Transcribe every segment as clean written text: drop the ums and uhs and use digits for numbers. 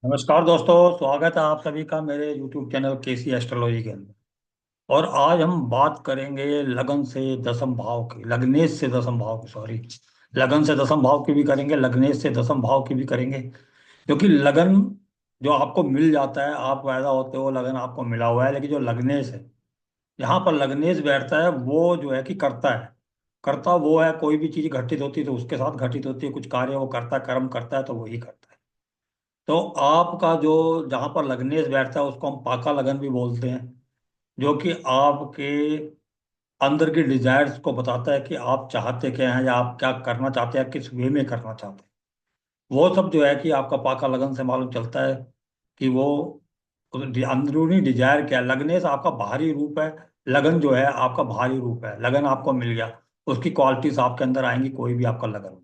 नमस्कार दोस्तों, स्वागत है आप सभी का मेरे YouTube चैनल केसी एस्ट्रोलॉजी के अंदर। और आज हम बात करेंगे लगन से दसम भाव की, लग्नेश से दसम भाव की, सॉरी। लगन से दसम भाव की भी करेंगे, लग्नेश से दसम भाव की भी करेंगे। क्योंकि लगन जो आपको मिल जाता है, आप पैदा होते हो लगन आपको मिला हुआ है, लेकिन जो लग्नेश है, यहाँ पर लग्नेश बैठता है, वो जो है कि करता है। करता वो है, कोई भी चीज घटित होती है तो उसके साथ घटित होती है, कुछ कार्य वो करता है, कर्म करता है तो वही करता है। तो आपका जो जहां पर लग्नेश बैठता है उसको हम पाका लगन भी बोलते हैं। जो कि आपके अंदर की डिजायर्स को बताता है कि आप चाहते क्या हैं, या आप क्या करना चाहते हैं, किस वे में करना चाहते हैं। वो सब जो है कि आपका पाका लगन से मालूम चलता है कि वो अंदरूनी डिजायर क्या है। लग्नेश आपका बाहरी रूप है, लगन जो है आपका बाहरी रूप है। लगन आपको मिल गया, उसकी क्वालिटीज आपके अंदर आएंगी, कोई भी आपका लगन होगा।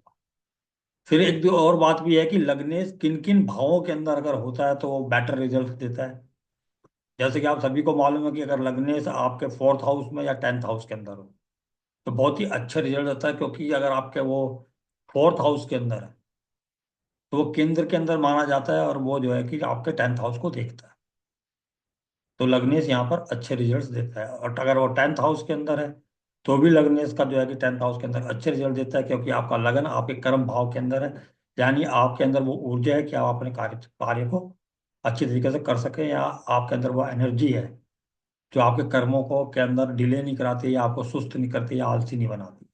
फिर एक दो और बात भी है कि लग्नेश किन किन भावों के अंदर अगर होता है तो वो बेटर रिजल्ट देता है। जैसे कि आप सभी को मालूम है कि अगर लग्नेश आपके फोर्थ हाउस में या टेंथ हाउस के अंदर हो तो बहुत ही अच्छा रिजल्ट देता है। क्योंकि अगर आपके वो फोर्थ हाउस के अंदर है तो वो केंद्र के अंदर माना जाता है, और वो जो है कि आपके टेंथ हाउस को देखता है। तो लग्नेश यहाँ पर अच्छे रिजल्ट्स देता है। और अगर वो टेंथ हाउस के अंदर है तो भी लग्नेश का जो है कि टेंथ हाउस के अंदर अच्छे रिजल्ट देता है, क्योंकि आपका लगन आपके कर्म भाव के अंदर है। यानी आपके अंदर वो ऊर्जा है कि आप अपने कार्य कार्य को अच्छी तरीके से कर सकें, या आपके अंदर वो एनर्जी है जो आपके कर्मों को के अंदर डिले नहीं कराती, या आपको सुस्त नहीं करती, या आलसी नहीं बनाती।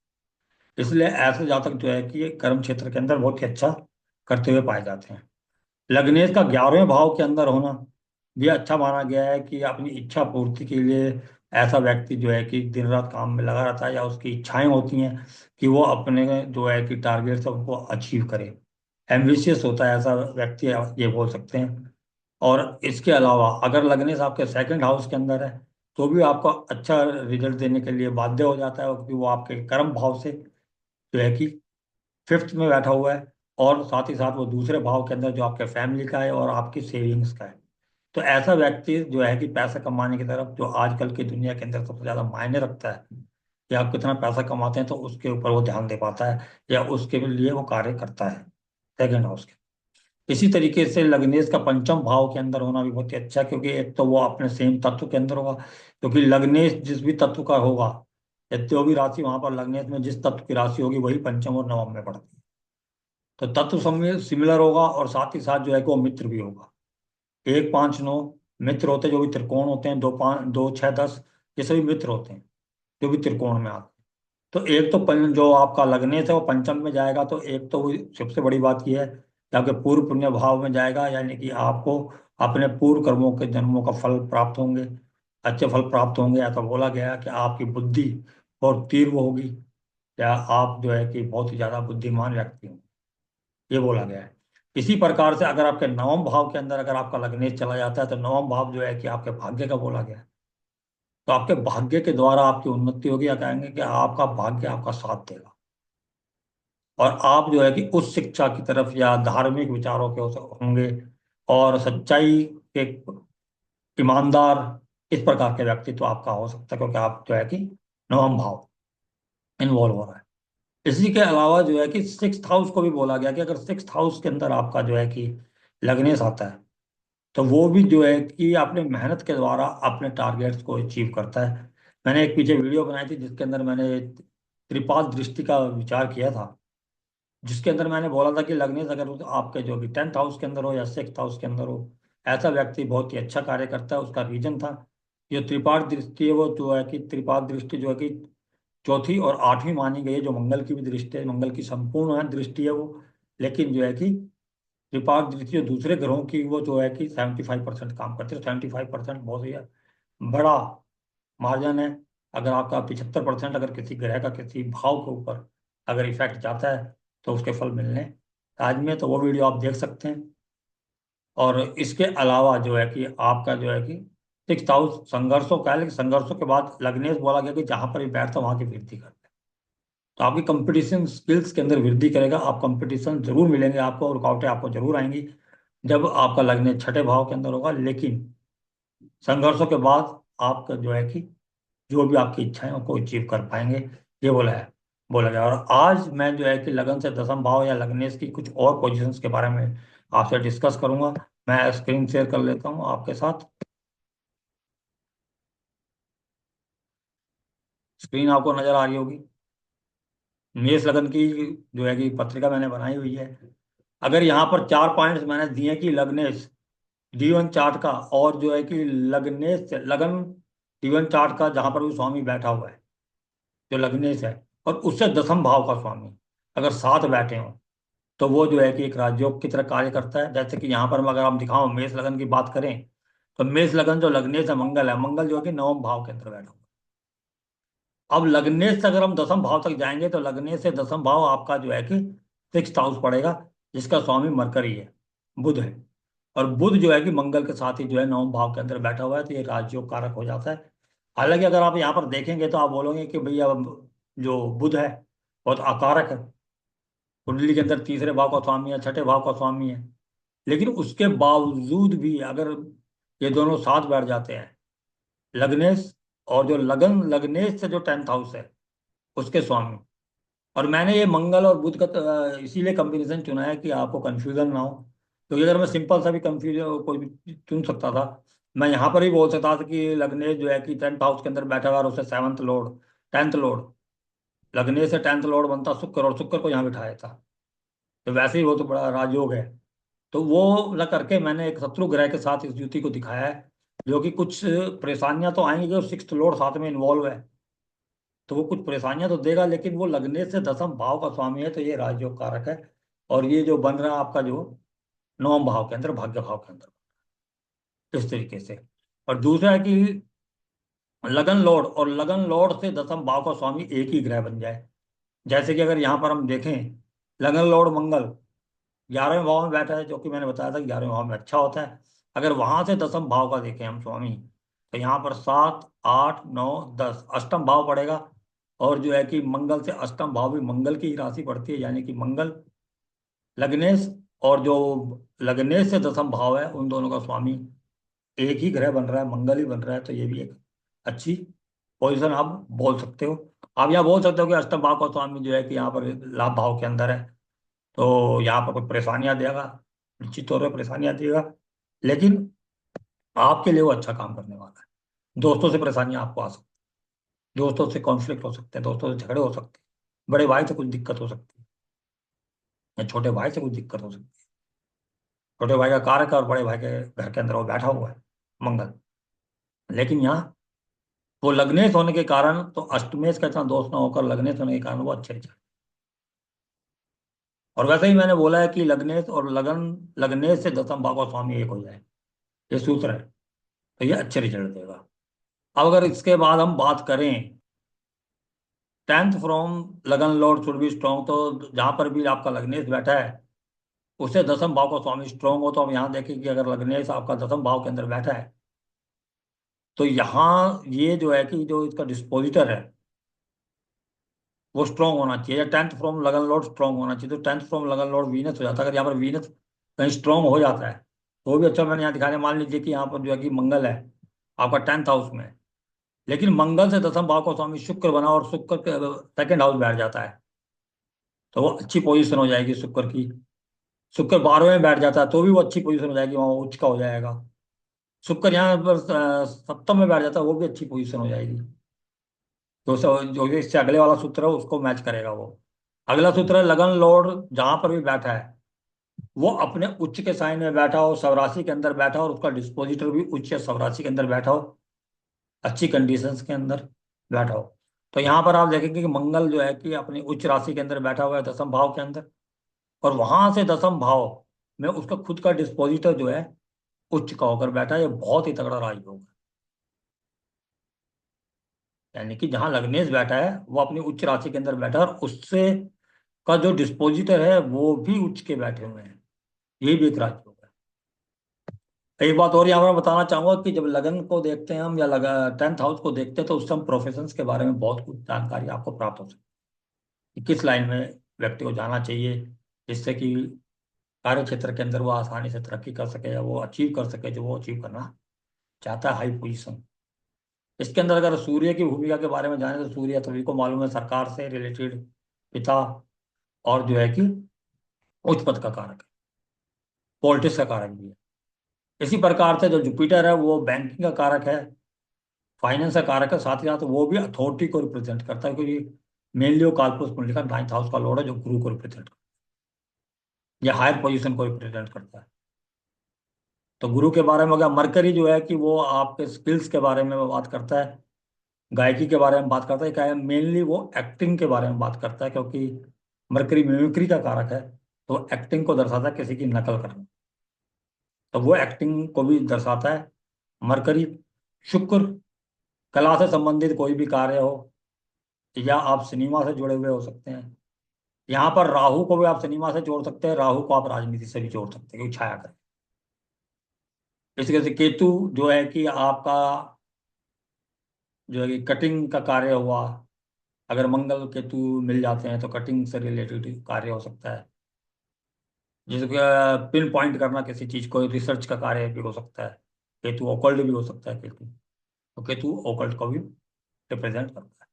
इसलिए ऐसे जातक जो है कि ये कर्म क्षेत्र के अंदर बहुत ही अच्छा करते हुए पाए जाते हैं। लग्नेश का 11वें भाव के अंदर होना भी अच्छा माना गया है कि अपनी इच्छा पूर्ति के लिए ऐसा व्यक्ति जो है कि दिन रात काम में लगा रहता है, या उसकी इच्छाएं होती हैं कि वो अपने जो है कि टारगेट है उनको अचीव करे। एम्बिशियस होता है ऐसा व्यक्ति, ये बोल सकते हैं। और इसके अलावा अगर लग्नेश आपके सेकंड हाउस के अंदर है तो भी आपको अच्छा रिजल्ट देने के लिए बाध्य हो जाता है, क्योंकि वो आपके कर्म भाव से जो है कि फिफ्थ में बैठा हुआ है। और साथ ही साथ वो दूसरे भाव के अंदर जो आपके फैमिली का है और आपकी सेविंग्स का है। तो ऐसा व्यक्ति जो है कि पैसा कमाने की तरफ, जो आजकल की दुनिया के अंदर सबसे ज्यादा मायने रखता है कि आप कितना पैसा कमाते हैं, तो उसके ऊपर वो ध्यान दे पाता है, या उसके लिए वो कार्य करता है सेकंड हाउस के। इसी तरीके से लग्नेश का पंचम भाव के अंदर होना भी बहुत ही अच्छा है, क्योंकि एक तो वो अपने सेम तत्व के अंदर होगा। क्योंकि लग्नेश जिस भी तत्व का होगा, या जो भी राशि वहां पर लग्नेश में जिस तत्व की राशि होगी वही पंचम और नवम में पड़ती है। तो तत्व सिमिलर होगा, और साथ ही साथ जो है कि वो मित्र भी होगा। 1 5 9 मित्र होते हैं, जो भी त्रिकोण होते हैं, 2 5 2 6 10, ये सभी मित्र होते हैं जो भी त्रिकोण में आते हैं। तो एक तो जो आपका लग्नेश है वो पंचम में जाएगा, तो एक तो वो सबसे बड़ी बात यह है कि आपके पूर्व पुण्य भाव में जाएगा, यानी कि आपको अपने पूर्व कर्मों के जन्मों का फल प्राप्त होंगे, अच्छे फल प्राप्त होंगे। ऐसा बोला गया है कि आपकी बुद्धि और तीव्र होगी, या आप जो है कि बहुत ही ज्यादा बुद्धिमान व्यक्ति होंगे, ये बोला गया है। इसी प्रकार से अगर आपके नवम भाव के अंदर अगर आपका लग्नेश चला जाता है तो नवम भाव जो है कि आपके भाग्य का बोला गया है। तो आपके भाग्य के द्वारा आपकी उन्नति होगी, या कहेंगे कि आपका भाग्य आपका साथ देगा। और आप जो है कि उस शिक्षा की तरफ या धार्मिक विचारों के होंगे, और सच्चाई के ईमानदार, इस प्रकार के व्यक्तित्व आपका हो सकता है, क्योंकि आप जो है कि नवम भाव इन्वॉल्व हो रहा है। इसी के अलावा जो है कि सिक्स हाउस को भी बोला गया कि अगर सिक्स हाउस के अंदर आपका जो है कि लग्नेश आता है तो वो भी जो है कि अपने मेहनत के द्वारा अपने टारगेट्स को अचीव करता है। मैंने एक पीछे वीडियो बनाई थी जिसके अंदर मैंने त्रिपाद दृष्टि का विचार किया था, जिसके अंदर मैंने बोला था कि लग्नेश अगर आपके जो भी टेंथ हाउस के अंदर हो या सिक्स हाउस के अंदर हो, ऐसा व्यक्ति बहुत ही अच्छा कार्य करता है। उसका रीजन था, जो त्रिपाद दृष्टि है वो जो है कि त्रिपाद दृष्टि जो है कि चौथी और आठवीं मानी गई है, जो मंगल की भी दृष्टि है, मंगल की संपूर्ण है दृष्टि है वो। लेकिन जो है कि कृपा दृष्टि जो दूसरे ग्रहों की वो जो है कि 75% काम करते हैं। 75% बहुत ही बड़ा मार्जिन है। अगर आपका 75% अगर किसी ग्रह का किसी भाव के ऊपर अगर इफेक्ट जाता है तो उसके फल मिलने आज में, तो वो वीडियो आप देख सकते हैं। और इसके अलावा जो है कि आपका जो है कि सिक्स हाउस संघर्षों का है, लेकिन संघर्षों के बाद लग्नेश बोला गया कि जहां पर भी बैठता वहां की वृद्धि करता है। तो आपकी कंपटीशन स्किल्स के अंदर वृद्धि करेगा, आप कंपटीशन जरूर मिलेंगे आपको, रुकावटें आपको जरूर आएंगी जब आपका लग्न छठे भाव के अंदर होगा। लेकिन संघर्षों के बाद आपका जो है कि जो भी आपकी इच्छाएं उनको अचीव कर पाएंगे, ये बोला गया। और आज मैं जो है कि लगन से दसम भाव या लग्नेश की कुछ और पोजीशंस के बारे में आपसे डिस्कस करूंगा। मैं स्क्रीन शेयर कर लेता हूँ आपके साथ। स्क्रीन आपको नजर आ रही होगी। मेष लगन की जो है कि पत्रिका मैंने बनाई हुई है। अगर यहाँ पर 4 पॉइंट्स मैंने दिए कि लग्नेश जीवन चार्ट का, और जो है कि लग्नेश लगन जीवन चार्ट का जहां पर भी स्वामी बैठा हुआ है, जो लग्नेश है, और उससे दसम भाव का स्वामी अगर साथ बैठे हों, तो वो जो है कि एक राजयोग की तरह कार्य करता है। जैसे कि यहाँ पर अगर हम दिखाओ मेष लगन की बात करें, तो मेष लगन जो लग्नेश है, मंगल है, मंगल जो है कि नवम भाव के अंदर बैठा हुआ है। अब लग्नेश से अगर हम दसम भाव तक जाएंगे, तो लग्नेश से दसम भाव आपका जो है कि 6th हाउस पड़ेगा, जिसका स्वामी मरकरी है, बुध है। और बुध जो है कि मंगल के साथ ही जो है नवम भाव के अंदर बैठा हुआ है, तो ये राजयोग कारक हो जाता है। हालांकि अगर आप यहाँ पर देखेंगे तो आप बोलोगे कि भैया जो बुध है बहुत अकारक है, कुंडली के अंदर तीसरे भाव का स्वामी है, छठे भाव का स्वामी है। लेकिन उसके बावजूद भी अगर ये दोनों साथ बैठ जाते हैं, लग्नेश और जो लग्नेश से जो 10th हाउस है उसके स्वामी। और मैंने ये मंगल और बुध का इसीलिए कॉम्बिनेशन चुना है कि आपको कंफ्यूजन ना हो। क्योंकि अगर मैं सिंपल सा भी कंफ्यूजन कोई भी चुन सकता था, मैं यहाँ पर ही बोल सकता था कि लग्नेश जो है कि 10th हाउस के अंदर बैठा हुआ है और उससे 7th लॉर्ड, 10th लॉर्ड, लग्नेश से 10th लॉर्ड बनता शुक्र, और शुक्र को यहाँ बिठाया था। तो वैसे ही वो तो बड़ा राजयोग है। तो वो न करके मैंने एक शत्रु ग्रह के साथ इस युति को दिखाया है, जो कि कुछ परेशानियां तो आएंगी, और 6th लॉर्ड साथ में इन्वॉल्व है, तो वो कुछ परेशानियां तो देगा, लेकिन वो लगने से दसम भाव का स्वामी है, तो ये राजयोग कारक है। और ये जो बन रहा है आपका जो नवम भाव के अंदर, भाग्य भाव के अंदर, इस तरीके से। और दूसरा है कि लगन लॉर्ड और लगन लॉर्ड से दसम भाव का स्वामी एक ही ग्रह बन जाए। जैसे कि अगर यहाँ पर हम देखें, लगन लॉर्ड मंगल 11वें भाव में बैठा है, जो कि मैंने बताया था 11वें भाव में अच्छा होता है। अगर वहां से दसम भाव का देखें हम स्वामी, तो यहाँ पर 7, 8, 9, 10 अष्टम भाव पड़ेगा। और जो है कि मंगल से अष्टम भाव भी मंगल की ही राशि पड़ती है, यानी कि मंगल लग्नेश, और जो लग्नेश से दसम भाव है उन दोनों का स्वामी एक ही ग्रह बन रहा है, मंगल ही बन रहा है। तो ये भी एक अच्छी पोजीशन आप बोल सकते हो। आप यहाँ बोल सकते हो कि अष्टम भाव का स्वामी जो है कि यहाँ पर लाभ भाव के अंदर है, तो यहाँ पर कुछ परेशानियां देगा, निश्चित तौर पर परेशानियां देगा। लेकिन आपके लिए वो अच्छा काम करने वाला है। दोस्तों से परेशानियां आपको आ सकती हैं, दोस्तों से कॉन्फ्लिक्ट हो सकते हैं, दोस्तों से झगड़े हो सकते हैं, बड़े भाई से कुछ दिक्कत हो सकती है, या छोटे भाई से कुछ दिक्कत हो सकती है। छोटे भाई का कारक है और बड़े भाई के घर के अंदर वो बैठा हुआ है मंगल। लेकिन यहाँ वो लग्नेश होने के कारण, तो अष्टमेश का इतना दोष ना होकर लग्नेश होने के कारण वो अच्छे रिजल्ट। और वैसे ही मैंने बोला है कि लग्नेश और लग्नेश से दसम भाव का स्वामी एक हो जाए, ये सूत्र है, तो ये अच्छे रिजल्ट देगा। अब अगर इसके बाद हम बात करें 10th फ्रॉम लगन लॉर्ड शुड बी स्ट्रॉन्ग, तो जहां पर भी आपका लग्नेश बैठा है उससे दसम भाव का स्वामी स्ट्रॉन्ग हो, तो हम यहाँ देखें कि अगर लग्नेश आपका दसम भाव के अंदर बैठा है, तो यहाँ ये जो है कि जो इसका डिस्पोजिटर है वो स्ट्रॉन्ग होना चाहिए, या 10th फ्रॉम लगन लॉर्ड स्ट्रॉन्ग होना चाहिए। तो 10th फ्रॉम लगन लॉर्ड वीनस हो जाता है। अगर यहाँ पर वीनस कहीं स्ट्रॉन्ग हो जाता है तो भी अच्छा। मैंने यहाँ दिखाने, मान लीजिए कि यहाँ पर जो है कि मंगल है आपका 10th हाउस में, लेकिन मंगल से दसम भाव का स्वामी शुक्र बना और शुक्र 2nd हाउस बैठ जाता है, तो वो अच्छी पोजीशन हो जाएगी शुक्र की। शुक्र 12वें में बैठ जाता है तो भी वो अच्छी पोजीशन हो जाएगी, वहाँ वो उच्च का हो जाएगा। शुक्र यहाँ पर 7th में बैठ जाता है, वो भी अच्छी पोजीशन हो जाएगी। जो इससे अगले वाला सूत्र है उसको मैच करेगा वो। अगला सूत्र है लगन लॉर्ड जहां पर भी बैठा है वो अपने उच्च के साइन में बैठा हो, स्वराशि के अंदर बैठा हो, और उसका डिस्पोजिटर भी उच्च या स्वराशि के अंदर बैठा हो, अच्छी कंडीशंस के अंदर बैठा हो। तो यहाँ पर आप देखेंगे कि मंगल जो है कि अपनी उच्च राशि के अंदर बैठा हुआ है दसम भाव के अंदर, और वहां से दसम भाव में उसका खुद का डिस्पोजिटर जो है उच्च का होकर बैठा है। ये बहुत ही तगड़ा राजयोग है। यानी कि जहां लग्नेश बैठा है वो अपनी उच्च राशि के अंदर बैठा है, और उससे का जो डिस्पोजिटर है वो भी उच्च के बैठे हुए हैं। ये भी एक राजयोग है। एक बात और यहाँ पर मैं बताना चाहूंगा कि जब लगन को देखते हैं हम, या 10th हाउस को देखते हैं, तो उस समय प्रोफेशंस के बारे में बहुत कुछ जानकारी आपको प्राप्त हो सकती है कि किस लाइन में व्यक्ति को जाना चाहिए, जिससे कि कार्य क्षेत्र के अंदर वो आसानी से तरक्की कर सके, या वो अचीव कर सके जो वो अचीव करना चाहता है, हाई पोजीशन। इसके अंदर अगर सूर्य की भूमिका के बारे में जाने, तो सूर्य सभी को मालूम है सरकार से रिलेटेड पिता, और जो है कि उच्च पद का कारक है, पॉलिटिक्स का कारक भी है। इसी प्रकार से जो जुपिटर है वो बैंकिंग का कारक है, फाइनेंस का कारक है, साथ ही साथ वो भी अथॉरिटी को रिप्रेजेंट करता है, क्योंकि मेनली वो कालपुरुष कुंडली का 9th हाउस का लॉर्ड है, जो गुरु को रिप्रेजेंट करता है या हायर पोजीशन को रिप्रेजेंट करता है। तो गुरु के बारे में हो गया। मरकरी जो है कि वो आपके स्किल्स के बारे में बात करता है, गायकी के बारे में बात करता है, क्या है मेनली वो एक्टिंग के बारे में बात करता है, क्योंकि मरकरी मिमिक्री का कारक है, तो एक्टिंग को दर्शाता है, किसी की नकल करना, तो वो एक्टिंग को भी दर्शाता है मरकरी। शुक्र, कला से संबंधित कोई भी कार्य हो, या आप सिनेमा से जुड़े हुए हो सकते हैं। यहाँ पर राहु को भी आप सिनेमा से जोड़ सकते हैं, राहु को आप राजनीति से भी जोड़ सकते हैं, क्योंकि छाया कर। इसी तरह से केतु जो है कि आपका जो है कि कटिंग का कार्य हुआ, अगर मंगल केतु मिल जाते हैं तो कटिंग से रिलेटेड कार्य हो सकता है, जैसे कि पिन पॉइंट करना किसी चीज को, रिसर्च का कार्य भी हो सकता है। केतु ओकल्ट भी हो सकता है केतु, तो केतु ओकल्ट को भी रिप्रेजेंट करता है।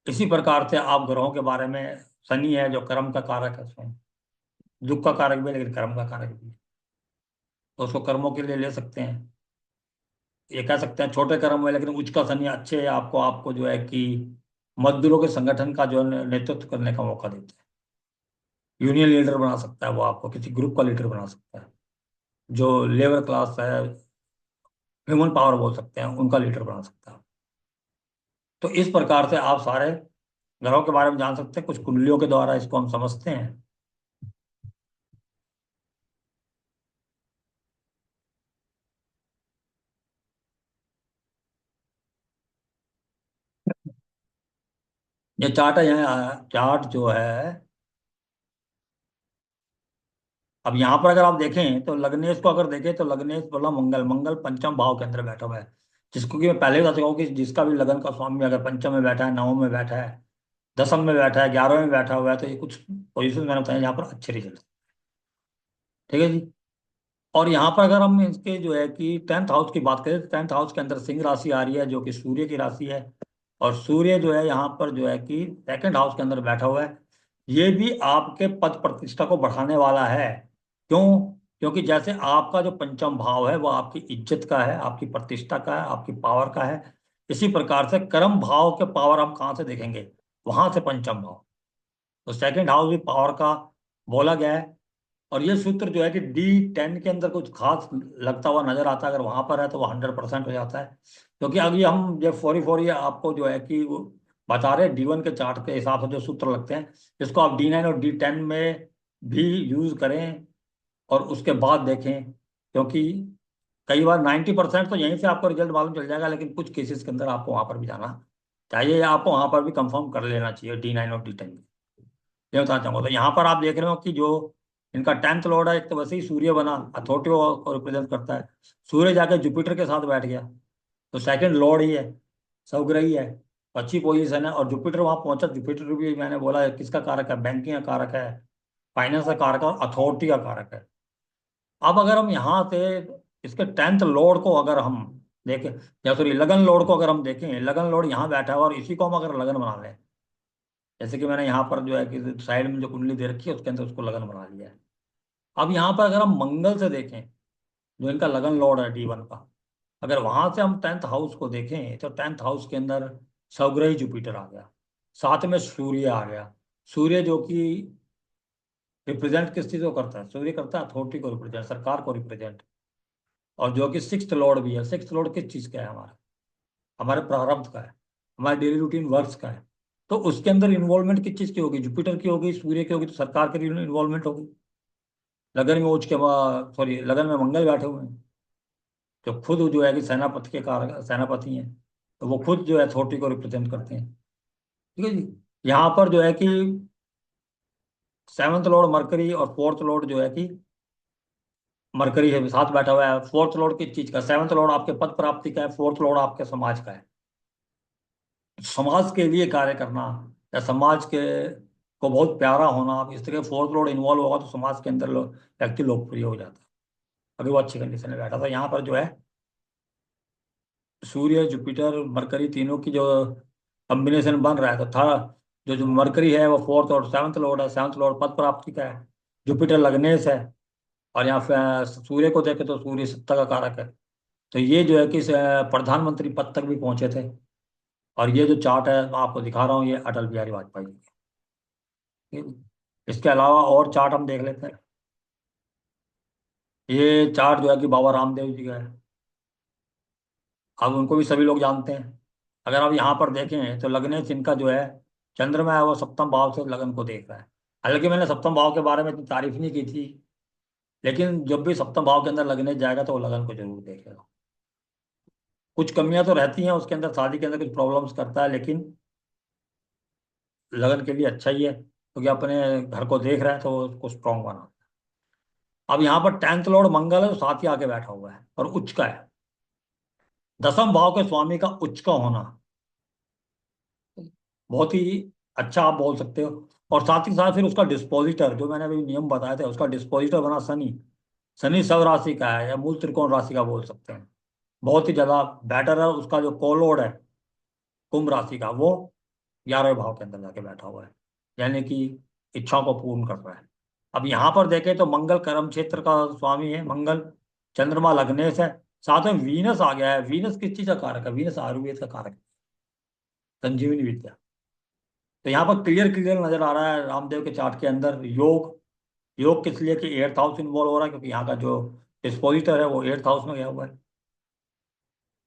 इसी प्रकार से आप ग्रहों के बारे में, शनि है जो कर्म का कारक है, स्वयं दुख का कारक भी है लेकिन कर्म का कारक भी है, तो उसको कर्मों के लिए ले सकते हैं। ये कह सकते हैं छोटे कर्म है, लेकिन उच्च का शनि अच्छे है, आपको आपको जो है कि मजदूरों के संगठन का जो है नेतृत्व करने का मौका देता है। यूनियन लीडर बना सकता है वो, आपको किसी ग्रुप का लीडर बना सकता है, जो लेबर क्लास है, ह्यूमन पावर बोल सकते हैं, उनका लीडर बना सकता है। तो इस प्रकार से आप सारे ग्रहों के बारे में जान सकते हैं, कुछ कुंडलियों के द्वारा इसको हम समझते हैं। ये चार्ट है, यहाँ चार्ट जो है, अब यहाँ पर अगर आप देखें तो लग्नेश को अगर देखें तो लग्नेश बोला मंगल, मंगल पंचम भाव के अंदर बैठा हुआ है, जिसको कि मैं पहले ही बता चुका हूँ कि जिसका भी लगन का स्वामी अगर पंचम में बैठा है, नवम में बैठा है, दसम में बैठा है, 11वें में बैठा हुआ है, तो ये कुछ पोजिशन मैंने बताया यहाँ पर अच्छे रिजल्ट। ठीक है जी। और यहाँ पर अगर हम इसके जो है कि 10th हाउस की बात करें, तो 10th हाउस के अंदर सिंह राशि आ रही है, जो कि सूर्य की राशि है। और सूर्य जो है यहाँ पर जो है कि 2nd हाउस के अंदर बैठा हुआ है। ये भी आपके पद प्रतिष्ठा को बढ़ाने वाला है। क्यों? क्योंकि जैसे आपका जो पंचम भाव है वो आपकी इज्जत का है, आपकी प्रतिष्ठा का है, आपकी पावर का है। इसी प्रकार से कर्म भाव के पावर हम कहाँ से देखेंगे? वहां से पंचम भाव। तो 2nd हाउस भी पावर का बोला गया है। और ये सूत्र जो है कि D10 के अंदर कुछ खास लगता हुआ नजर आता है, अगर वहां पर है तो वो 100% हो जाता है। क्योंकि अभी हम जो फोरी फोरी आपको जो है कि वो बता रहे हैं, D1 के चार्ट के हिसाब से जो सूत्र लगते हैं, इसको आप D9 और D10 में भी यूज करें और उसके बाद देखें। क्योंकि कई बार 90% तो यहीं से आपको रिजल्ट मालूम चल जाएगा, लेकिन कुछ केसेस के अंदर आपको वहां पर भी जाना चाहिए, या आपको वहां पर भी कंफर्म कर लेना चाहिए D9 और D10। ये बताना चाहूंगा, तो यहाँ पर आप देख रहे हो कि जो इनका 10th लॉर्ड है, एक तो वैसे ही सूर्य बना, अथॉरिटी को रिप्रेजेंट करता है। सूर्य जाके जुपिटर के साथ बैठ गया, तो 2nd लॉर्ड ही है, स्वग्रही है, अच्छी पोजीशन है। और जुपिटर वहां पहुंचा, जुपिटर भी मैंने बोला है किसका कारक है? बैंकिंग का कारक है, फाइनेंस का कारक है, और अथॉरिटी का कारक है। अब अगर हम यहाँ से इसके 10th लॉर्ड को अगर हम देखें, या सॉरी लगन लॉर्ड को अगर हम देखें, लगन लॉर्ड यहाँ बैठा है और इसी को हम अगर लगन बना लें, जैसे कि मैंने यहाँ पर जो है कि साइड में जो कुंडली दे रखी है उसके अंदर उसको लगन बना लिया है। अब यहाँ पर अगर हम मंगल से देखें, जो इनका लगन लॉर्ड है D1 का, अगर वहां से हम 10th हाउस को देखें तो 10th हाउस के अंदर स्वग्रही जुपिटर आ गया, साथ में सूर्य आ गया। सूर्य जो कि रिप्रेजेंट किस चीज को करता है? सूर्य करता है अथॉरिटी को रिप्रेजेंट, सरकार को रिप्रेजेंट। और जो कि 6th लॉर्ड भी है। 6th लॉर्ड किस चीज का है? हमारा हमारे प्रारब्ध का है, हमारे डेली रूटीन वर्क्स का है। तो उसके अंदर इन्वॉल्वमेंट किस चीज की होगी? जुपिटर की होगी, सूर्य की होगी, तो सरकार की इन्वॉल्वमेंट होगी। लगन में उच्च के सॉरी लगन में मंगल बैठे हुए हैं, जो खुद जो है कि सेनापति के कार सेनापति हैं, तो वो खुद जो है अथॉरिटी को रिप्रेजेंट करते हैं। ठीक है जी। यहाँ पर जो है कि 7th लॉर्ड मरकरी और 4th लॉर्ड जो है कि मरकरी है साथ बैठा हुआ है। 4th लॉर्ड किस चीज का? 7th लॉर्ड आपके पद प्राप्ति का है, 4th लॉर्ड आपके समाज का है, समाज के लिए कार्य करना, या समाज के को बहुत प्यारा होना। अब इस तरह 4th लॉर्ड इन्वॉल्व होगा तो समाज के अंदर व्यक्ति लोकप्रिय हो जाता है। अभी वो अच्छी कंडीशन में बैठा था। यहाँ पर जो है सूर्य जुपिटर मरकरी तीनों की जो कॉम्बिनेशन बन रहा है, तो था जो मरकरी है वो 4th और 7th लॉर्ड है। 7th लॉर्ड पद प्राप्ति का है, जुपिटर लग्नेश है, और यहाँ सूर्य को देखे तो सूर्य सत्ता का कारक है। तो ये जो है कि प्रधानमंत्री पद तक भी पहुंचे थे। और ये जो चार्ट है मैं आपको दिखा रहा हूँ, ये अटल बिहारी वाजपेयी जी के। ठीक है? इसके अलावा और चार्ट हम देख लेते हैं। ये चार्ट जो है कि बाबा रामदेव जी का है। अब उनको भी सभी लोग जानते हैं। अगर आप यहाँ पर देखें तो लग्नेश इनका जो है, चंद्रमा है वो सप्तम भाव से लगन को देख रहा है। हालांकि मैंने सप्तम भाव के बारे में इतनी तारीफ नहीं की थी, लेकिन जब भी सप्तम भाव के अंदर लग्नेश जाएगा तो वो लगन को जरूर देखेगा। कुछ कमियां तो रहती हैं उसके अंदर, शादी के अंदर कुछ प्रॉब्लम्स करता है, लेकिन लगन के लिए अच्छा ही है क्योंकि अपने घर को देख रहा है तो वो उसको स्ट्रांग बना। अब यहाँ पर टेंथ लॉर्ड मंगल है, तो साथ ही आके बैठा हुआ है और उच्च का है। दसम भाव के स्वामी का उच्च का होना बहुत ही अच्छा आप बोल सकते हो। और साथ ही साथ फिर उसका डिस्पोजिटर, जो मैंने अभी नियम बताया था, उसका डिस्पोजिटर बना शनि। शनि सब राशि का है या मूल त्रिकोण राशि का बोल सकते हैं। बहुत ही ज्यादा बेटर है। उसका जो कोलॉर्ड है कुंभ राशि का, वो 11वें भाव के अंदर जाके बैठा हुआ है, यानी कि इच्छाओं को पूर्ण कर रहा है। अब यहाँ पर देखें तो मंगल कर्म क्षेत्र का स्वामी है मंगल। चंद्रमा लग्नेश है। साथ में वीनस आ गया है। वीनस किस चीज का कारक है? वीनस आयुर्वेद का कारक है, संजीवनी विद्या। तो यहाँ पर क्लियर क्लियर नजर आ रहा है रामदेव के चार्ट के अंदर योग। योग किस लिए कि एट्थ हाउस इन्वॉल्व हो रहा है, क्योंकि यहाँ का जो डिस्पोजिटर है वो एट्थ हाउस में गया हुआ है।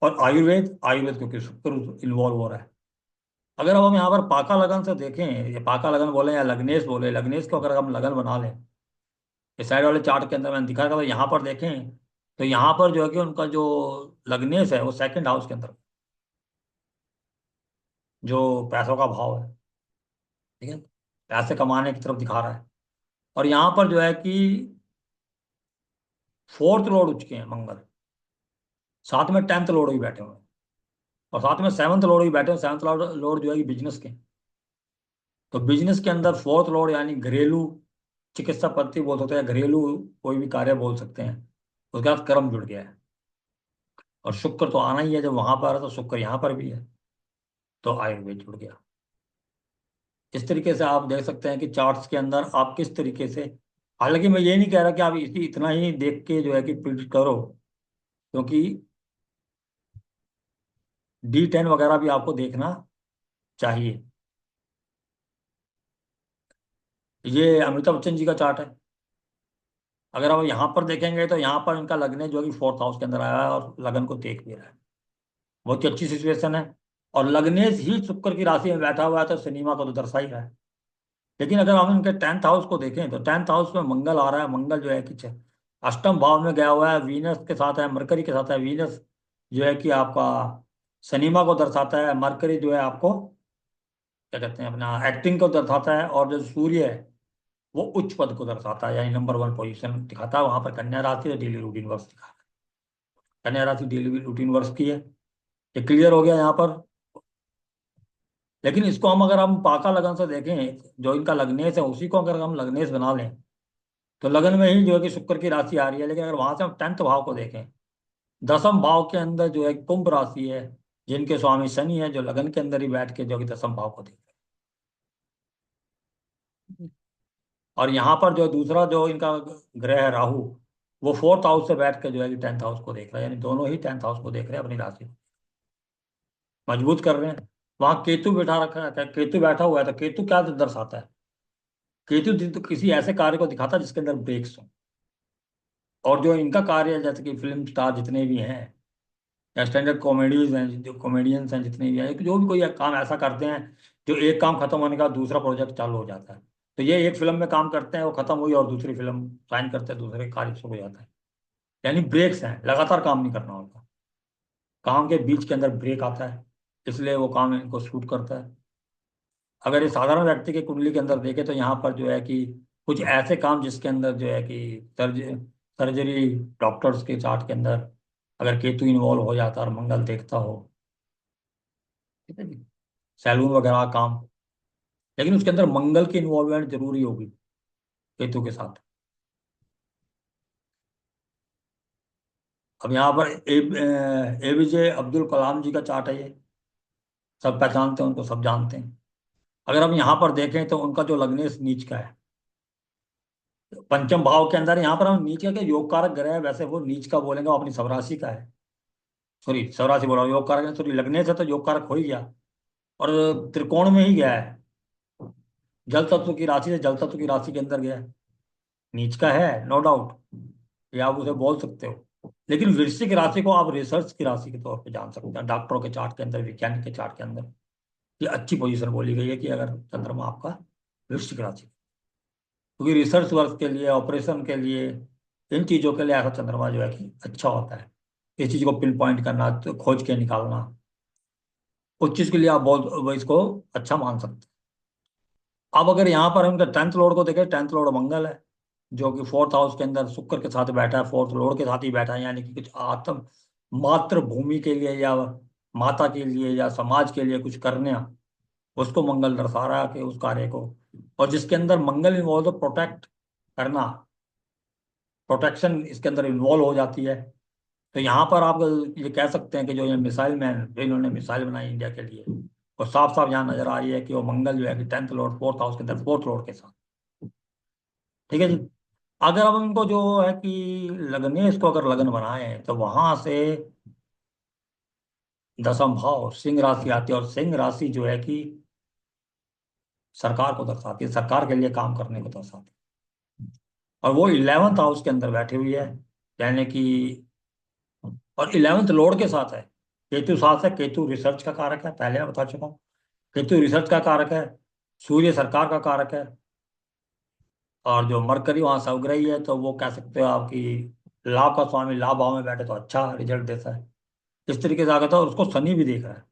और आयुर्वेद, आयुर्वेद क्योंकि शुक्र इन्वॉल्व हो रहा है। अगर अब हम यहाँ पर पाका लगन से देखें, ये पाका लगन बोले या लग्नेश बोले, लग्नेश को अगर हम लगन बना लें, इस साइड वाले चार्ट के अंदर मैंने दिखा था, तो यहाँ पर देखें तो यहाँ पर जो है कि उनका जो लग्नेश है वो सेकंड हाउस के अंदर, जो पैसों का भाव है, ठीक है, पैसे कमाने की तरफ दिखा रहा है। और यहाँ पर जो है कि फोर्थ लॉर्ड उठ के हैं मंगल, साथ में टेंथ लॉर्ड भी बैठे हुए हैं, और साथ में सेवंथ लॉर्ड भी बैठे हैं। सेवंथ लॉर्ड लॉर्ड जो है कि बिजनेस के। तो बिजनेस के अंदर फोर्थ लॉर्ड यानी घरेलू चिकित्सा पद्धति बोल सकते हैं, घरेलू कोई भी कार्य बोल सकते हैं। उसके बाद कर्म जुड़ गया है। और शुक्र तो आना ही है, जब वहां पर है तो शुक्र यहाँ पर भी है, तो आयुर्वेद जुड़ गया। इस तरीके से आप देख सकते हैं कि चार्ट्स के अंदर आप किस तरीके से। हालांकि मैं ये नहीं कह रहा कि आप इसी इतना ही देख के जो है कि प्रिडिक्ट करो, क्योंकि D10 वगैरह भी आपको देखना चाहिए। ये अमिताभ बच्चन जी का चार्ट है। अगर आप यहाँ पर देखेंगे तो यहाँ पर इनका लग्न जो है कि फोर्थ हाउस के अंदर आया है और लगन को देख भी रहा है। बहुत ही अच्छी सिचुएशन है। और लग्नेश ही शुक्र की राशि में बैठा हुआ है, तो सिनेमा को तो दर्शा ही रहा है। लेकिन अगर हम इनके टेंथ हाउस को देखें तो टेंथ हाउस में मंगल आ रहा है। मंगल जो है कि अष्टम भाव में गया हुआ है, वीनस के साथ है, मरकरी के साथ है। वीनस जो है कि आपका सिनेमा को दर्शाता है। मरकरी जो है आपको क्या कहते हैं, अपना एक्टिंग को दर्शाता है। और जो सूर्य है वो उच्च पद को दर्शाता है, यानी नंबर वन पोजीशन दिखाता है। वहां पर कन्या राशि और डेली रूटीन वर्क दिखा है। कन्या राशि डेली रूटीन वर्क की है। ये क्लियर हो गया यहाँ पर। लेकिन इसको हम अगर हम पाका लगन से देखें, जो इनका लग्नेश है उसी को अगर हम लग्नेश बना लें, तो लगन में ही जो है कि शुक्र की राशि आ रही है। लेकिन अगर वहां से हम टेंथ भाव को देखें, दसम भाव के अंदर जो है कुंभ राशि है, जिनके स्वामी शनि है, जो लगन के अंदर ही बैठ के जो कि दसम भाव को देख रहे हैं। और यहाँ पर जो दूसरा जो इनका ग्रह है राहु, वो फोर्थ हाउस से बैठ के जो है कि टेंथ हाउस को देख रहा है, यानी दोनों ही टेंथ हाउस को देख रहे हैं, अपनी राशि को मजबूत कर रहे हैं। वहां केतु बैठा रखा है। केतु बैठा हुआ है, तो केतु क्या दर्शाता है? केतु तो किसी ऐसे कार्य को दिखाता है जिसके अंदर ब्रेक्स हो। और जो इनका कार्य है, जैसे कि फिल्म स्टार जितने भी हैं या स्टैंडर्ड कॉमेडीज हैं, जो कॉमेडियंस हैं जितने भी हैं, जो भी कोई काम ऐसा करते हैं जो एक काम खत्म होने का दूसरा प्रोजेक्ट चालू हो जाता है। तो ये एक फिल्म में काम करते हैं, वो खत्म हुई और दूसरी फिल्म साइन करते हैं, दूसरे कार्य शुरू हो जाता है। यानी ब्रेक्स हैं, लगातार काम नहीं करना होता। काम के बीच के अंदर ब्रेक आता है, इसलिए वो काम इनको सूट करता है। अगर ये साधारण व्यक्ति की कुंडली के अंदर देखे तो यहाँ पर जो है कि कुछ ऐसे काम जिसके अंदर जो है कि सर्जरी, डॉक्टर्स के चार्ट के अंदर अगर केतु इन्वॉल्व हो जाता और मंगल देखता हो, ठीक है जी, सैलून वगैरह का काम, लेकिन उसके अंदर मंगल की इन्वॉल्वमेंट जरूरी होगी केतु के साथ। अब यहाँ पर APJ अब्दुल कलाम जी का चार्ट है ये। सब पहचानते हैं उनको, सब जानते हैं। अगर हम यहाँ पर देखें तो उनका जो लग्नेश नीच का है, पंचम भाव के अंदर यहाँ पर हम नीच का योग कारक ग्रह है, वैसे वो नीच का बोलेंगे, वो अपनी स्वराशि का है। सॉरी, स्वराशि बोला, योग कारक, सॉरी, लगने से तो योग कारक हो ही गया, और त्रिकोण में ही गया है, जल तत्व की राशि से जल तत्व की राशि के अंदर गया है। नीच का है, नो डाउट, या आप उसे बोल सकते हो, लेकिन वृश्चिक राशि को आप रिसर्च की राशि के तौर पे जान सकते हैं, डॉक्टरों के चार्ट के अंदर, वैज्ञानिक के चार्ट के अंदर ये अच्छी पोजीशन बोली गई है कि अगर चंद्रमा आपका वृश्चिक राशि, क्योंकि रिसर्च वर्क के लिए, ऑपरेशन के लिए, इन चीजों के लिए ऐसा चंद्रमा जो है कि अच्छा होता है। इस चीज को पिन पॉइंट करना, तो खोज के निकालना, उस चीज के लिए आप बहुत वो इसको अच्छा मान सकते हैं। अब अगर यहाँ पर हम इनका टेंथ लॉर्ड को देखें, टेंथ लॉर्ड मंगल है, जो कि फोर्थ हाउस के अंदर शुक्र के साथ बैठा है, फोर्थ लॉर्ड के साथ ही बैठा है, यानी कि कुछ आत्म मातृभूमि के लिए या माता के लिए या समाज के लिए कुछ करने, उसको मंगल दर्शा रहा है कि उस कार्य को, और जिसके अंदर मंगल इन्वॉल्व, तो प्रोटेक्ट करना, प्रोटेक्शन इसके अंदर इन्वॉल्व हो जाती है। तो यहाँ पर आप ये कह सकते हैं कि जो ये मिसाइल मैन, जो इन्होंने मिसाइल बनाई इंडिया के लिए, और साफ साफ यहाँ नजर आ रही है कि वो मंगल जो है कि टेंथ लॉर्ड फोर्थ हाउस के अंदर फोर्थ लॉर्ड के साथ। ठीक है जी। अगर अब इनको जो है कि लगने, इसको अगर लगन बनाए, तो वहां से दसम भाव सिंह राशि आती है, और सिंह राशि जो है कि सरकार को दर्शाती है, सरकार के लिए काम करने को दर्शाती है, और वो इलेवेंथ हाउस के अंदर बैठी हुई है, यानी कि, और इलेवेंथ लॉर्ड के साथ है, केतु साथ है, केतु रिसर्च का कारक है, पहले मैं बता चुका हूँ, केतु रिसर्च का कारक है, सूर्य सरकार का कारक है, और जो मरकरी वहां सवग्रही है, तो वो कह सकते हो आपकी लाभ का स्वामी, लाभ भाव में बैठे तो अच्छा रिजल्ट देता है। इस तरीके से आगे था, और उसको शनि भी देख रहा है,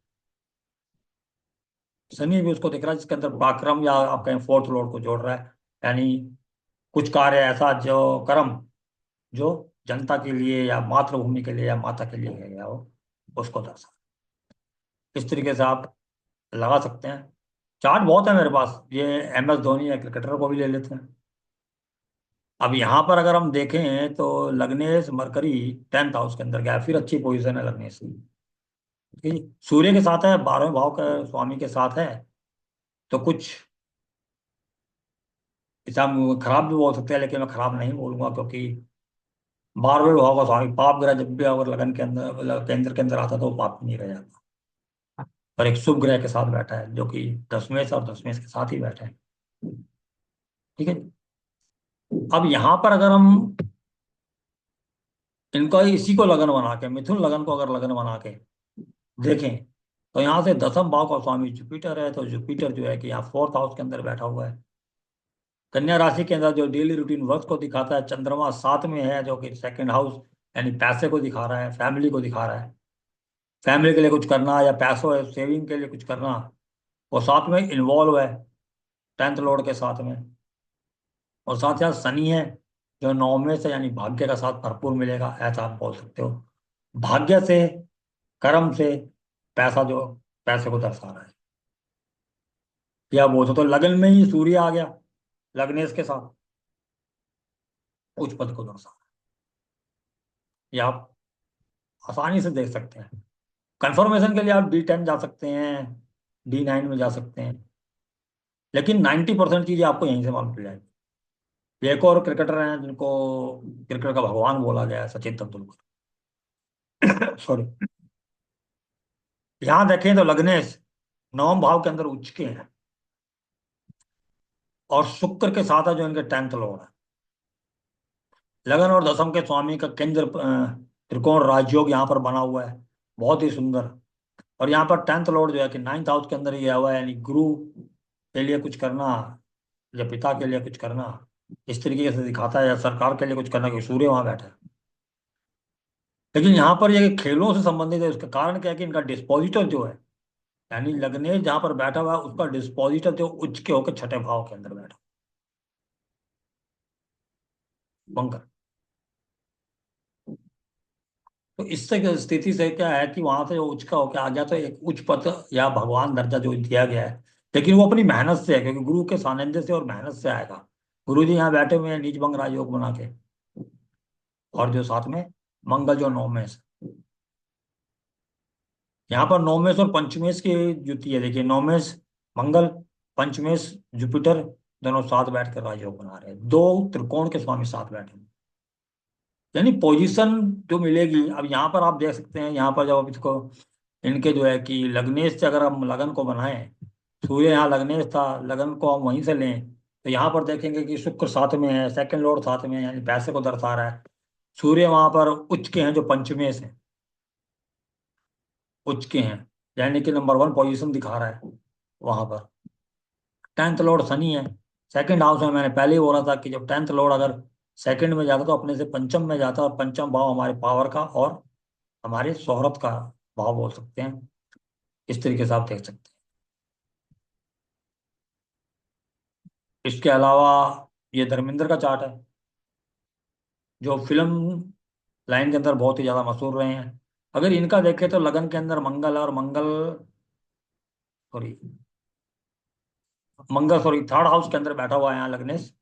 शनि भी उसको दिख रहा है, जिसके अंदर पराक्रम, या आप कहें फोर्थ लॉर्ड को जोड़ रहा है, यानी कुछ कार्य ऐसा जो कर्म, जो जनता के लिए या मातृभूमि के लिए या माता के लिए है गया हो, उसको दर्शा, इस तरीके से आप लगा सकते हैं। चार्ट बहुत है मेरे पास, ये एम एस धोनी है, क्रिकेटर को भी ले लेते हैं। अब यहाँ पर अगर हम देखें तो लग्नेश मरकरी टेंथ हाउस के अंदर गया है, फिर अच्छी पोजीशन है लग्नेश की, ठीक है? सूर्य के साथ है, 12वें भाव का स्वामी के साथ है, तो कुछ हिसाब खराब भी बोल सकते हैं, लेकिन मैं खराब नहीं बोलूंगा, क्योंकि 12वें भाव का स्वामी पाप ग्रह जब भी अगर लगन के अंदर, मतलब केंद्र के अंदर आता, तो वो पाप नहीं रह जाता, और एक शुभ ग्रह के साथ बैठा है, जो कि दसवें से, और दसवें के साथ ही बैठा है। ठीक है। अब यहाँ पर अगर हम इनका इसी को लगन बना के, मिथुन लगन को अगर लगन बना के देखें, तो यहाँ से दसम भाव का स्वामी जुपिटर है, तो जुपिटर जो है कि यहाँ फोर्थ हाउस के अंदर बैठा हुआ है, कन्या राशि के अंदर जो डेली रूटीन वर्क को दिखाता है, चंद्रमा साथ में है, जो कि सेकंड हाउस, यानी पैसे को दिखा रहा है, फैमिली को दिखा रहा है, फैमिली के लिए कुछ करना, या पैसों है सेविंग के लिए कुछ करना, वो साथ में इन्वॉल्व है, टेंथ लॉर्ड के साथ में, और साथ साथ शनि है, जो नौवें से, यानी भाग्य का साथ भरपूर मिलेगा, ऐसा आप बोल सकते हो, भाग्य से, कर्म से, पैसा जो, पैसे को दर्शा रहा है, या बोल सकते हो लगन में ही सूर्य आ गया, लग्नेश के साथ, उच्च पद को दर्शा रहा है, या आप आसानी से देख सकते हैं। कंफर्मेशन के लिए आप D10 जा सकते हैं, D9 में जा सकते हैं, लेकिन 90% चीजें आपको यहीं से मालूम पड़ जाएगी। एक और क्रिकेटर हैं जिनको क्रिकेट का भगवान बोला गया है, सचिन तेंदुलकर। सॉरी, यहाँ देखें तो लग्नेश नवम भाव के अंदर उच्च के हैं, और शुक्र के साथ है, जो इनके टेंथ लॉर्ड है, लगन और दसम के स्वामी का केंद्र, त्रिकोण राजयोग यहाँ पर बना हुआ है, बहुत ही सुंदर। और यहाँ पर टेंथ लॉर्ड जो है कि नाइन्थ हाउस के अंदर ही गया हुआ है, यानी गुरु के लिए कुछ करना, या पिता के लिए कुछ करना, इस तरीके से दिखाता है, या सरकार के लिए कुछ करना, क्योंकि सूर्य वहां बैठा है। लेकिन यहाँ पर ये खेलों से संबंधित है, उसका कारण क्या है कि इनका डिस्पोजिटर जो है, यानी लग्नेश जहाँ पर बैठा हुआ है, उसका डिस्पोजिटर जो उच्च के होकर छठे भाव के अंदर बैठा, मंगल। तो इससे स्थिति से क्या है कि वहां से उच्च का होकर आ गया, तो एक उच्च पद या भगवान दर्जा जो दिया गया है, लेकिन वो अपनी मेहनत से है, क्योंकि गुरु के सानिध्य से और मेहनत से आएगा। गुरु जी यहाँ बैठे हुए हैं नीच भंग राजयोग बना के, और जो साथ में मंगल जो नौमेश, यहाँ पर नौमेश और पंचमेश की युति है, देखिए, नौमेश मंगल, पंचमेश जुपिटर, दोनों साथ बैठ कर राजयोग बना रहे हैं, दो त्रिकोण के स्वामी साथ बैठे हैं। यानी पोजीशन जो मिलेगी, अब यहाँ पर आप देख सकते हैं, यहाँ पर जब अब इसको इनके जो है कि लग्नेश से अगर हम लगन को बनाएं, सूर्य यहाँ लग्नेश था, लगन को हम वहीं से लें, तो यहाँ पर देखेंगे कि शुक्र साथ में है, सेकंड लॉर्ड साथ में है, यानी पैसे को दर्शा रहा है। सूर्य वहां पर उच्च के हैं जो पंचमेश हैं, उच्च के हैं, यानी कि नंबर वन पोजीशन दिखा रहा है वहां पर। टेंथ लॉर्ड शनि है। सेकंड हाउस में मैंने पहले ही बोला था कि जब टेंथ लॉर्ड अगर सेकंड में जाता तो अपने से पंचम में जाता, और पंचम भाव हमारे पावर का और हमारे शोहरत का भाव बोल सकते हैं। इस तरीके से आप देख सकते हैं। इसके अलावा ये धर्मेंद्र का चार्ट है, जो फिल्म लाइन के अंदर बहुत ही ज्यादा मशहूर रहे हैं। अगर इनका देखें तो लगन के अंदर मंगल है, और मंगल, सॉरी, मंगल सॉरी थर्ड हाउस के अंदर बैठा हुआ है यहाँ लग्नेश।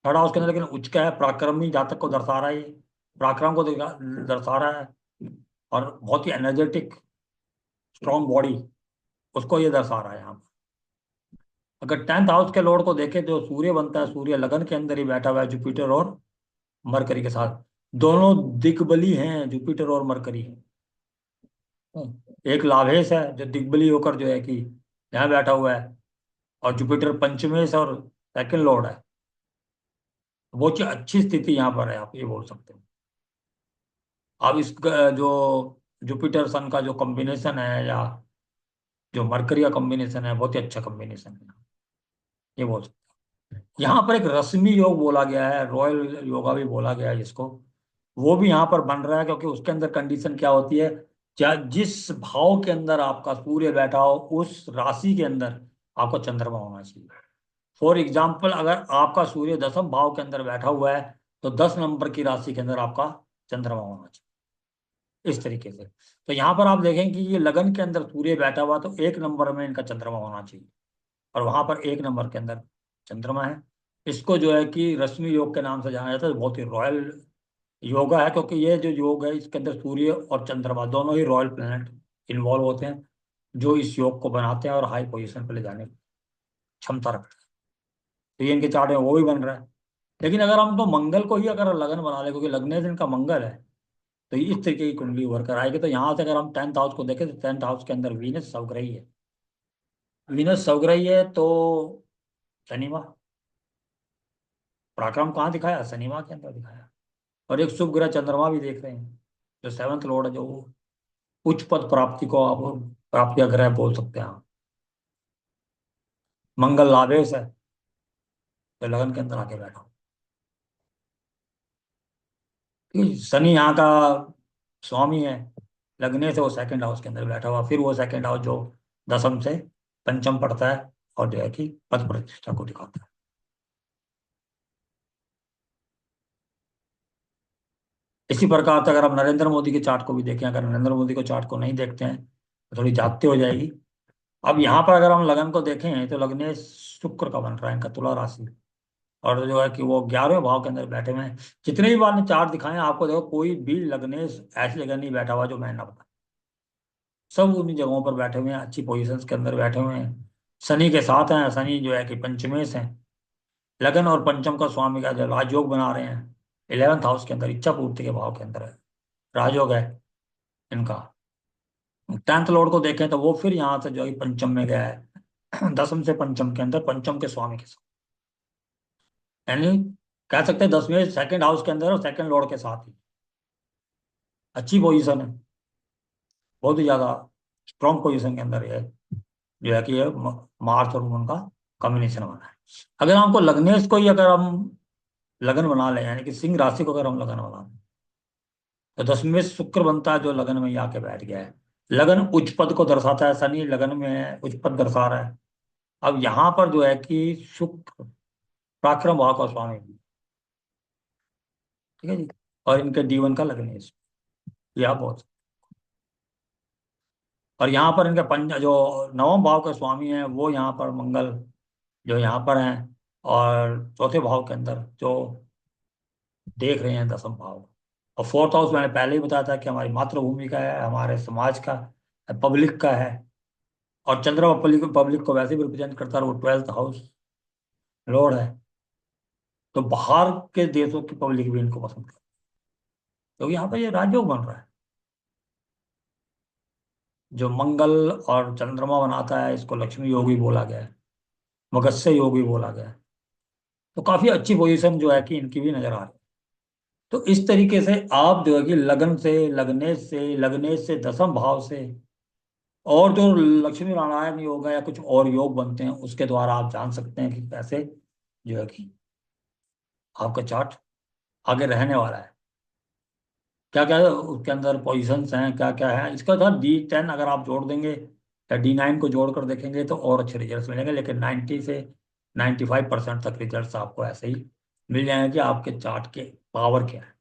थर्ड हाउस के अंदर लेकिन उच्च का है, पराक्रमी जातक को दर्शा रहा है ये, पराक्रम को दर्शा रहा है, और बहुत ही एनर्जेटिक स्ट्रॉन्ग बॉडी, उसको ये दर्शा रहा है यहाँ पर। अगर टेंथ हाउस के लॉर्ड को देखें, जो सूर्य बनता है, सूर्य लगन के अंदर ही बैठा हुआ है जुपिटर और मरकरी के साथ। दोनों दिग्बली हैं, जुपिटर और मरकरी। एक लाभेश है जो दिग्बली होकर जो है कि यहाँ बैठा हुआ है, और जुपिटर पंचमेश और सेकंड लॉर्ड है। बहुत ही अच्छी स्थिति यहाँ पर है, आप ये बोल सकते हैं। अब इस जो जुपिटर सन का जो कॉम्बिनेशन है, या जो मरकरी का कॉम्बिनेशन है, बहुत ही अच्छा कॉम्बिनेशन है, ये बोल सकते हैं। यहाँ पर एक रश्मि योग बोला गया है, रॉयल योगा भी बोला गया है जिसको, वो भी यहाँ पर बन रहा है, क्योंकि उसके अंदर कंडीशन क्या होती है, जिस भाव के अंदर आपका सूर्य बैठा हो, उस राशि के अंदर आपका चंद्रमा होना चाहिए। फॉर एग्जाम्पल, अगर आपका सूर्य दसम भाव के अंदर बैठा हुआ है, तो 10 नंबर की राशि के अंदर आपका चंद्रमा होना चाहिए, इस तरीके से। तो यहाँ पर आप देखें कि ये लगन के अंदर सूर्य बैठा हुआ, तो 1 नंबर में इनका चंद्रमा होना चाहिए, और वहां पर 1 नंबर के अंदर चंद्रमा है। इसको जो है कि रश्मि योग के नाम से जाना जाता है। बहुत ही रॉयल योगा है, क्योंकि ये जो योग है, इसके अंदर सूर्य और चंद्रमा दोनों ही रॉयल प्लैनेट इन्वॉल्व होते हैं, जो इस योग को बनाते हैं और हाई पोजीशन पर ले जाने की क्षमता रखते हैं। तो ये इनके चार्ट में वो भी बन रहा है। लेकिन अगर हम तो मंगल को ही अगर लगन बना ले, क्योंकि लगने से इनका मंगल है, तो इस तरीके की कुंडली उभर कर आएगी। तो यहाँ से अगर हम टेंथ हाउस को देखें, तो टेंथ हाउस के अंदर वीनस सवग्रही है। वीनस सवग्रही है तो शनिमा, पराक्रम कहाँ दिखाया, शनिमा के अंदर दिखाया। और एक शुभ ग्रह चंद्रमा भी देख रहे हैं, जो सेवंथ लॉर्ड है, जो उच्च पद प्राप्ति को आप प्राप्ति का ग्रह बोल सकते हैं आप। मंगल लाभेश है, तो लगन के अंदर आके बैठा। ठीक है, शनि यहाँ का स्वामी है, लगने से वो सेकंड हाउस के अंदर बैठा हुआ, फिर वो सेकंड हाउस जो दसम से पंचम पड़ता है, और जो है कि पद प्रतिष्ठा को दिखाता है। इसी प्रकार से अगर हम नरेंद्र मोदी के चार्ट को भी देखें, अगर नरेंद्र मोदी को चार्ट को नहीं देखते हैं तो थोड़ी जाती हो जाएगी। अब यहाँ पर अगर हम लगन को देखें, तो लगने शुक्र का बन रहा है इनका, तुला राशि, और जो है कि वो 11वें भाव के अंदर बैठे हुए हैं। जितने भी बार ने चार्ट दिखाए आपको, देखो कोई भी लगने ऐसी जगह नहीं बैठा हुआ जो मैं ना बता, सब उन्हीं जगहों पर बैठे हुए हैं, अच्छी पोजीशंस के अंदर बैठे हुए हैं। शनि के साथ हैं, शनि जो है कि पंचमेश है, लगन और पंचम का स्वामी का जो राजयोग बना रहे हैं, 11th हाउस के अंदर इच्छा पूर्ति के भाव के अंदर है, राजयोग है इनका। 10th लॉर्ड को देखें तो वो फिर यहाँ से जो है पंचम में गया है, दसम से पंचम के अंदर, पंचम के स्वामी के साथ, यानी कह सकते हैं 10वें सेकंड हाउस के अंदर और सेकंड लॉर्ड के साथ ही अच्छी पोजीशन है, बहुत ही ज्यादा स्ट्रॉन्ग पोजीशन के अंदर है, जो है कि ये मार्स और मून का कॉम्बिनेशन बना है। अगर हमको लग्नेश को ही अगर हम लगन बना लें, यानी कि सिंह राशि को अगर हम लगन बना लें, तो 10वें शुक्र बनता है, जो लगन में ही आके बैठ गया है। लगन उच्च पद को दर्शाता है, शनि लगन में है, उच्च पद दर्शा रहा है। अब यहाँ पर जो है कि शुक्र पराक्रम भाव का स्वामी भी, ठीक है जी, और इनके D1 का लग्नेश, ये आप बहुत। और यहाँ पर इनके पंच जो नवम भाव के स्वामी हैं, वो यहाँ पर मंगल जो यहाँ पर हैं, और चौथे भाव के अंदर जो देख रहे हैं दसम भाव। और फोर्थ हाउस मैंने पहले ही बताया था कि हमारी मातृभूमि का है, हमारे समाज का, पब्लिक का है। और चंद्रमा पब्लिक पब्लिक को वैसे भी रिप्रेजेंट करता है, वो 12th हाउस लोड है। तो बाहर के देशों की पब्लिक भी इनको पसंद करती है, क्योंकि यहाँ पे ये राजयोग बन रहा है। जो मंगल और चंद्रमा बनाता है, इसको लक्ष्मी योगी बोला गया है, मगस्य योगी बोला गया है। तो काफी अच्छी पोजीशन जो है कि इनकी भी नजर आ रही है। तो इस तरीके से आप जो है कि लगन से, लग्नेश से दसम भाव से, और जो लक्ष्मी नारायण योग है या कुछ और योग बनते हैं, उसके द्वारा आप जान सकते हैं कि कैसे जो है कि आपका चार्ट आगे रहने वाला है। क्या क्या उसके अंदर पोजीशंस हैं, क्या क्या है इसका था। D10 अगर आप जोड़ देंगे या D9 को जोड़कर देखेंगे तो और अच्छे रिजल्ट्स मिलेंगे, लेकिन 90 से 95% तक रिजल्ट्स आपको ऐसे ही मिल जाएंगे कि आपके चार्ट के पावर क्या है,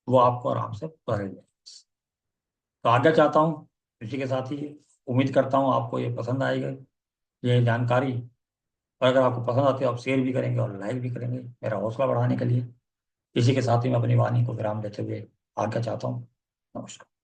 वो आपको आराम से पता चल जाएगा। तो आगे चाहता हूँ इसी के साथ ही उम्मीद करता हूँ आपको ये पसंद आएगा, ये जानकारी। और अगर आपको पसंद आती है आप शेयर भी करेंगे और लाइक भी करेंगे मेरा हौसला बढ़ाने के लिए। इसी के साथ ही मैं अपनी वाणी को विराम देते हुए आज्ञा चाहता हूँ। नमस्कार।